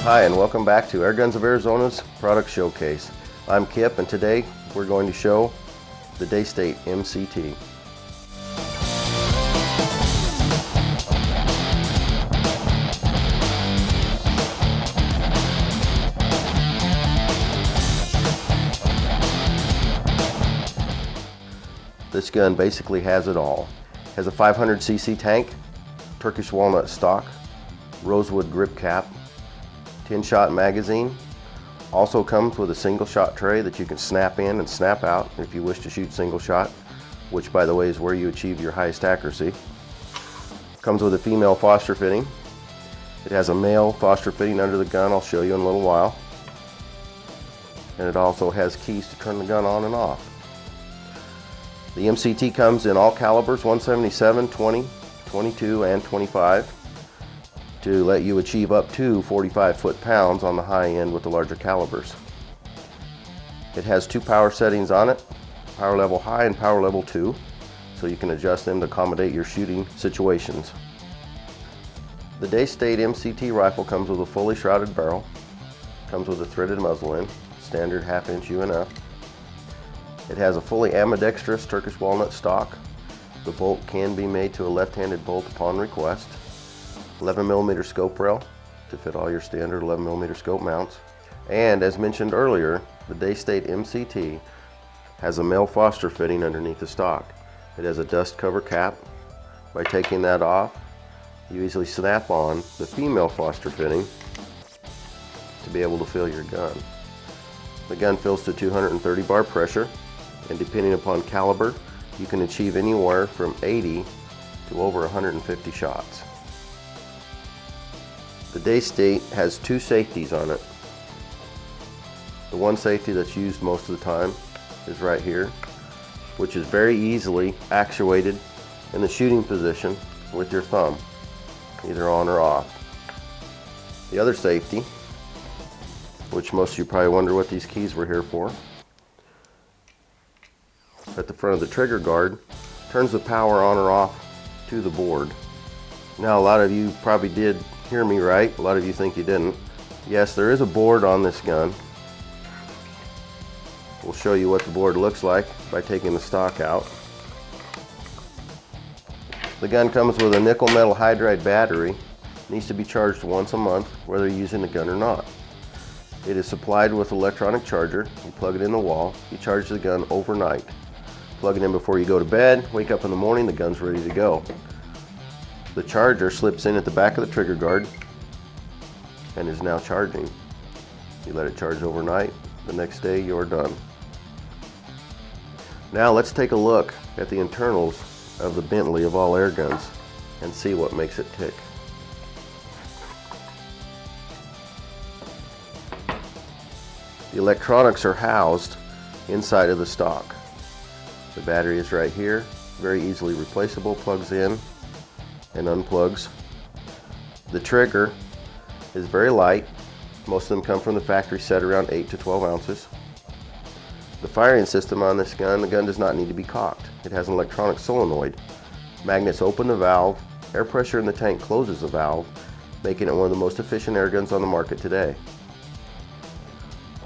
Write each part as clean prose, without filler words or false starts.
Hi, and welcome back to Airguns of Arizona's product showcase. I'm Kip, and today we're going to show the Daystate MCT. This gun basically has it all. It has a 500cc tank, Turkish walnut stock, rosewood grip cap, 10-shot magazine. Also comes with a single shot tray that you can snap in and snap out if you wish to shoot single shot, which by the way is where you achieve your highest accuracy. Comes with a female Foster fitting. It has a male Foster fitting under the gun, I'll show you in a little while. And it also has keys to turn the gun on and off. The MCT comes in all calibers, 177, 20, 22, and 25. To let you achieve up to 45 foot-pounds on the high end with the larger calibers. It has two power settings on it, power level high and power level 2, so you can adjust them to accommodate your shooting situations. The Daystate MCT rifle comes with a fully shrouded barrel, comes with a threaded muzzle in, standard 1/2" UNF. It has a fully ambidextrous Turkish walnut stock. The bolt can be made to a left-handed bolt upon request. 11mm scope rail to fit all your standard 11mm scope mounts. And as mentioned earlier, the Daystate MCT has a male Foster fitting underneath the stock. It has a dust cover cap. By taking that off, you easily snap on the female Foster fitting to be able to fill your gun. The gun fills to 230 bar pressure, and depending upon caliber, you can achieve anywhere from 80 to over 150 shots. The Daystate has two safeties on it. The one safety that's used most of the time is right here, which is very easily actuated in the shooting position with your thumb, either on or off. The other safety, which most of you probably wonder what these keys were here for, at the front of the trigger guard, turns the power on or off to the board. Now, a lot of you probably did hear me right. A lot of you think you didn't. Yes, there is a board on this gun. We'll show you what the board looks like by taking the stock out. The gun comes with a nickel metal hydride battery. It needs to be charged once a month, whether you're using the gun or not. It is supplied with an electronic charger. You plug it in the wall. You charge the gun overnight. Plug it in before you go to bed. Wake up in the morning, the gun's ready to go. The charger slips in at the back of the trigger guard and is now charging. You let it charge overnight, the next day you're done. Now let's take a look at the internals of the Bentley of all air guns and see what makes it tick. The electronics are housed inside of the stock. The battery is right here, very easily replaceable, plugs in and unplugs. The trigger is very light. Most of them come from the factory set around 8 to 12 ounces. The firing system on this gun, the gun does not need to be cocked. It has an electronic solenoid. Magnets open the valve, air pressure in the tank closes the valve, making it one of the most efficient air guns on the market today.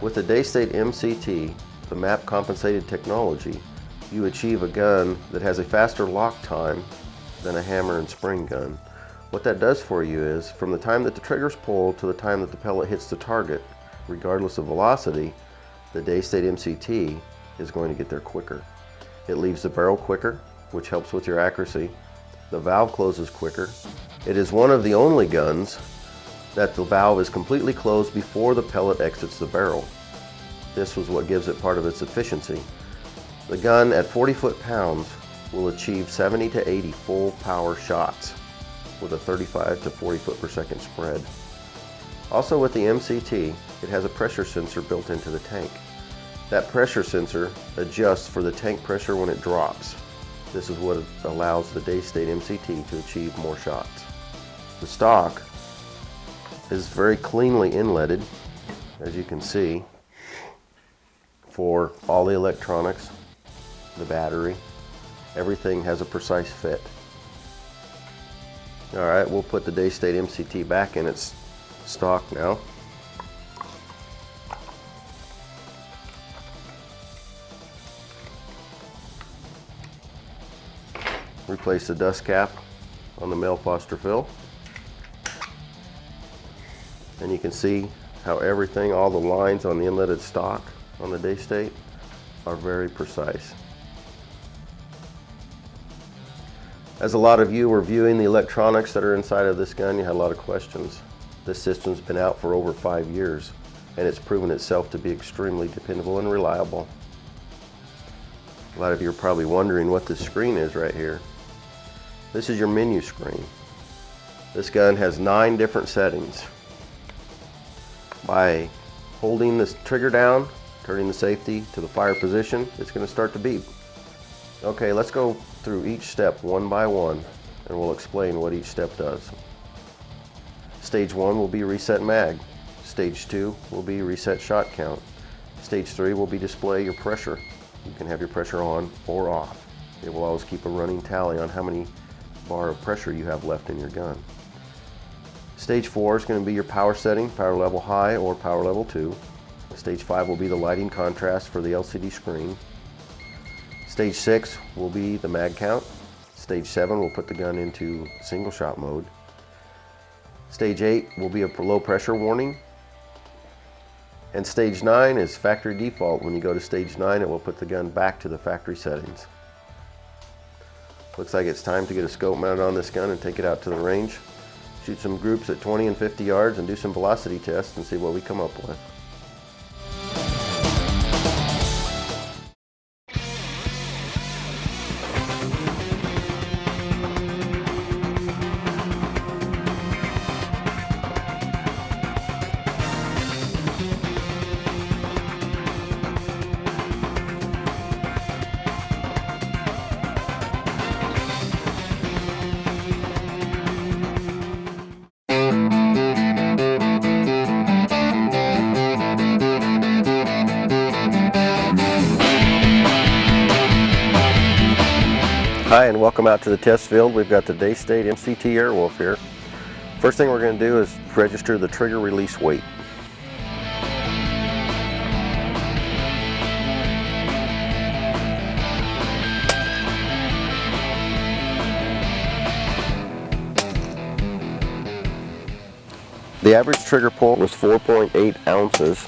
With the Daystate MCT, the map compensated technology, you achieve a gun that has a faster lock time than a hammer and spring gun. What that does for you is, from the time that the trigger's pulled to the time that the pellet hits the target, regardless of velocity, the Daystate MCT is going to get there quicker. It leaves the barrel quicker, which helps with your accuracy. The valve closes quicker. It is one of the only guns that the valve is completely closed before the pellet exits the barrel. This was what gives it part of its efficiency. The gun at 40 foot-pounds will achieve 70 to 80 full power shots with a 35 to 40 foot per second spread. Also with the MCT, it has a pressure sensor built into the tank. That pressure sensor adjusts for the tank pressure when it drops. This is what allows the Daystate MCT to achieve more shots. The stock is very cleanly inletted, as you can see, for all the electronics, the battery. Everything has a precise fit. Alright, we'll put the Daystate MCT back in its stock now. replace the dust cap on the male Foster fill. And you can see how everything, all the lines on the inletted stock on the Daystate are very precise. As a lot of you were viewing the electronics that are inside of this gun, you had a lot of questions. This system's been out for over 5 years, and it's proven itself to be extremely dependable and reliable. A lot of you are probably wondering what this screen is right here. This is your menu screen. This gun has 9 different settings. By holding this trigger down, turning the safety to the fire position, it's going to start to beep. Okay, let's go through each step one by one, and we'll explain what each step does. Stage 1 will be reset mag. Stage 2 will be reset shot count. Stage 3 will be display your pressure. You can have your pressure on or off. It will always keep a running tally on how many bar of pressure you have left in your gun. Stage 4 is going to be your power setting, power level high or power level 2. Stage 5 will be the lighting contrast for the LCD screen. Stage 6 will be the mag count. Stage 7 will put the gun into single shot mode. Stage 8 will be a low pressure warning. And stage 9 is factory default. When you go to stage 9, it will put the gun back to the factory settings. Looks like it's time to get a scope mounted on this gun and take it out to the range. Shoot some groups at 20 and 50 yards and do some velocity tests and see what we come up with. Hi, and welcome out to the test field. We've got the Daystate MCT Air Wolf here. First thing we're going to do is register the trigger release weight. The average trigger pull was 4.8 ounces.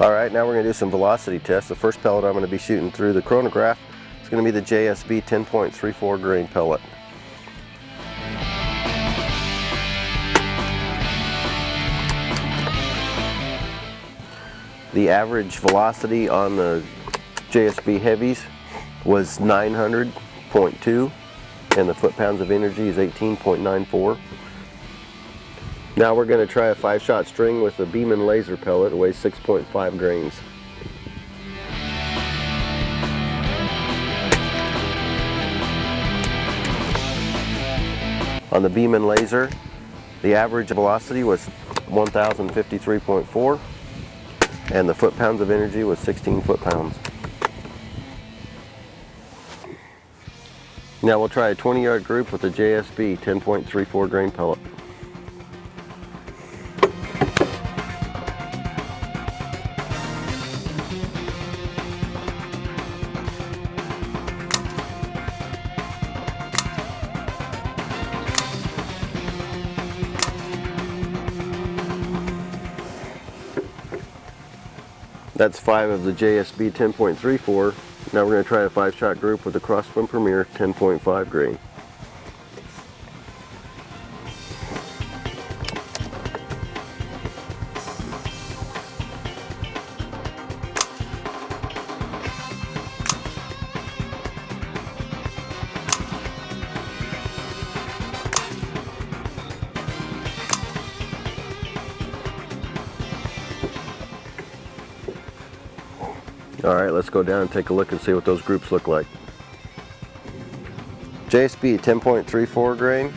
Alright, now we're going to do some velocity tests. The first pellet I'm going to be shooting through the chronograph is going to be the JSB 10.34 grain pellet. The average velocity on the JSB heavies was 900.2 and the foot-pounds of energy is 18.94. Now we're going to try a 5-shot string with a Beeman laser pellet. It weighs 6.5 grains. On the Beeman laser, the average velocity was 1053.4 and the foot-pounds of energy was 16 foot-pounds. Now we'll try a 20-yard group with a JSB 10.34 grain pellet. That's 5 of the JSB 10.34. Now we're going to try a 5-shot group with the Crosswind Premier 10.5 grain. Alright, let's go down and take a look and see what those groups look like. JSB 10.34 grain,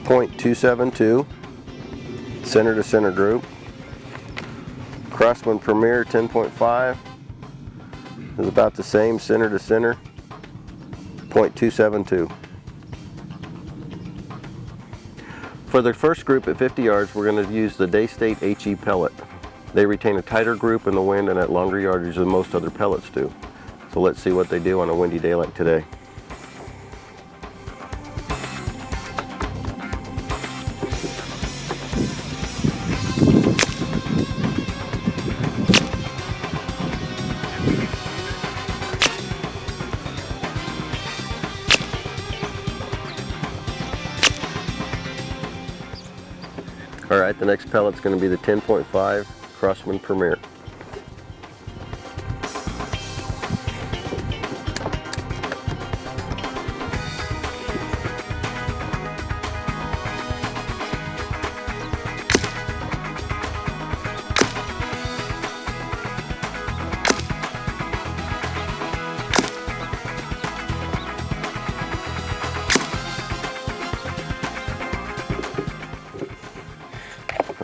0.272, center to center group. Crosswind Premier 10.5 is about the same, center to center, 0.272. For the first group at 50 yards, we're going to use the Daystate HE pellet. The They retain a tighter group in the wind and at longer yardage than most other pellets do. So let's see what they do on a windy day like today. All right, the next pellet's going to be the 10.5 Crossman Premier.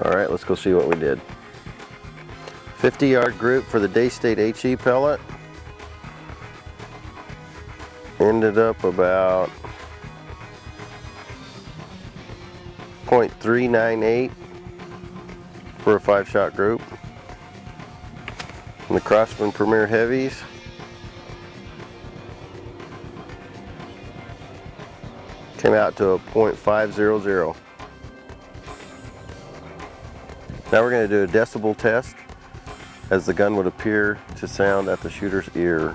All right, let's go see what we did. 50-yard group for the Daystate HE pellet. Ended up about 0.398 for a 5-shot group. And the Crossman Premier Heavies came out to a 0.500. Now we're going to do a decibel test as the gun would appear to sound at the shooter's ear.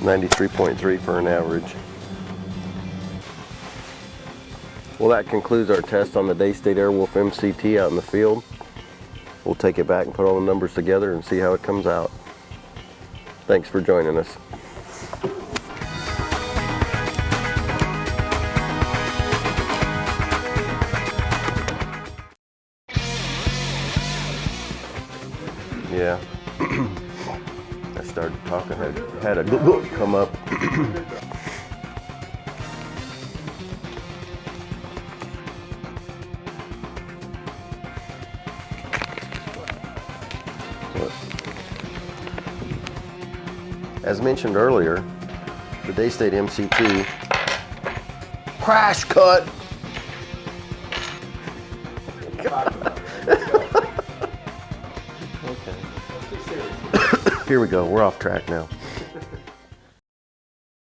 .3 for an average. Well, that concludes our test on the Daystate Air Wolf MCT out in the field. We'll take it back and put all the numbers together and see how it comes out. Thanks for joining us. Yeah. I started talking, I had a go come up. As mentioned earlier, the Daystate MCT crash cut. Okay. Here we go, we're off track now.